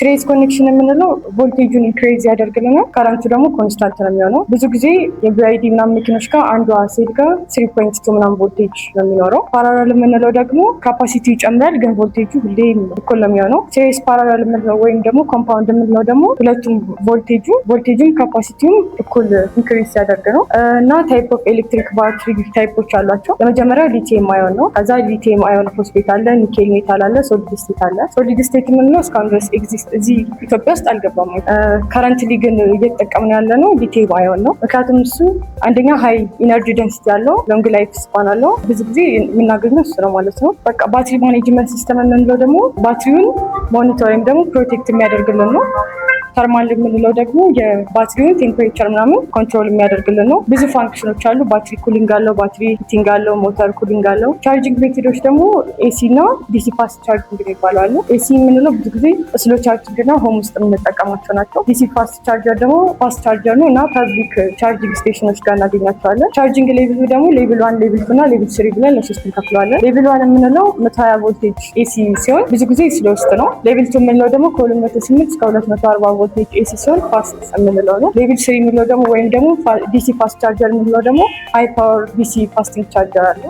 ሲሪየስ ኮኔክሽን የምንለው ቮልቴጁን ኢንክሪዝ ያደርግልናል፣ ከረንቱ ደግሞ ኮንስታንት ነው የሚሆነው። ብዙ ጊዜ የቢአይዲ ምናምን መኪኖች ጋር አንዷ ሴት ጋር 3.2 ምናምን ቮልቴጅ ነው የሚኖረው። ፓራላል የምንለው ደግሞ ካፓሲቲው ይጨምራል፣ ግን ቮልቴጁ ሁሌም እኩል ነው የሚሆነው። ሲሪየስ ፓራላል የምንለው ወይም ደግሞ ኮምፓውንድ የምንለው ደግሞ ሁለቱም ቮልቴጁም ካፓሲቲውም እኩል ኢንክሪዝ ሲያደርግ ነው። እና ታይፕ ኦፍ ኤሌክትሪክ ባትሪ ታይፖች አሏቸው። የመጀመሪያው ሊቲየም አዮን ነው። ከዛ ሊቲየም አዮን ፎስፌት አለ፣ ኒኬል ሜታል አለ፣ ሶሊድ ስቴት አለ። ሶሊድ ስቴት የምንለው እስካሁን ድረስ ኤግዚስት እዚህ ኢትዮጵያ ውስጥ አልገባም። ከረንትሊ ግን እየተጠቀምን ያለ ነው ሊቲየም አዮን ነው። ምክንያቱም እሱ አንደኛ ሃይ ኢነርጂ ዴንሲቲ ያለው፣ ሎንግ ላይፍ ስፓን አለው። ብዙ ጊዜ የምናገኘው እሱ ነው ማለት ነው። በቃ ባትሪ ማኔጅመንት ሲስተም የምንለው ደግሞ ባትሪውን ሞኒተር ወይም ደግሞ ፕሮቴክት የሚያደርግልን ነው። ተርማል የምንለው ደግሞ የባትሪውን ቴምፕሬቸር ምናምን ኮንትሮል የሚያደርግልን ነው። ብዙ ፋንክሽኖች አሉ። ባትሪ ኩሊንግ አለው፣ ባትሪ ሂቲንግ አለው፣ ሞተር ኩሊንግ አለው። ቻርጂንግ ሜቶዶች ደግሞ ኤሲ እና ዲሲ ፋስት ቻርጂንግ ይባላሉ። ኤሲ የምንለው ብዙ ጊዜ ስሎ ቻርጂንግ እና ሆም ውስጥ የምንጠቀማቸው ናቸው። ዲሲ ፋስት ቻርጀር ደግሞ ፋስት ቻርጀር ነው እና ፐብሊክ ቻርጂንግ ስቴሽኖች ጋር እናገኛቸዋለን። ቻርጂንግ ሌቭሉ ደግሞ ሌቭል 1፣ ሌቭል 2 እና ሌቭል 3 ብለን ለሶስት እንከፍለዋለን። ሌቭል 1 የምንለው 120 ቮልቴጅ ኤሲ ሲሆን ብዙ ጊዜ ስሎ ውስጥ ነው። ሌቭል 2 የምንለው ደግሞ ከ208 እስከ 240 ቮልቴጅ ኤሲ ሲሆን ፋስት የምንለው ነው። ሌቭል 3 የምንለው ደግሞ ወይም ደግሞ ዲሲ ፋስት ቻርጀር የምንለው ደግሞ ሃይ ፓወር ዲሲ ፋስቲንግ ቻርጀር አለ።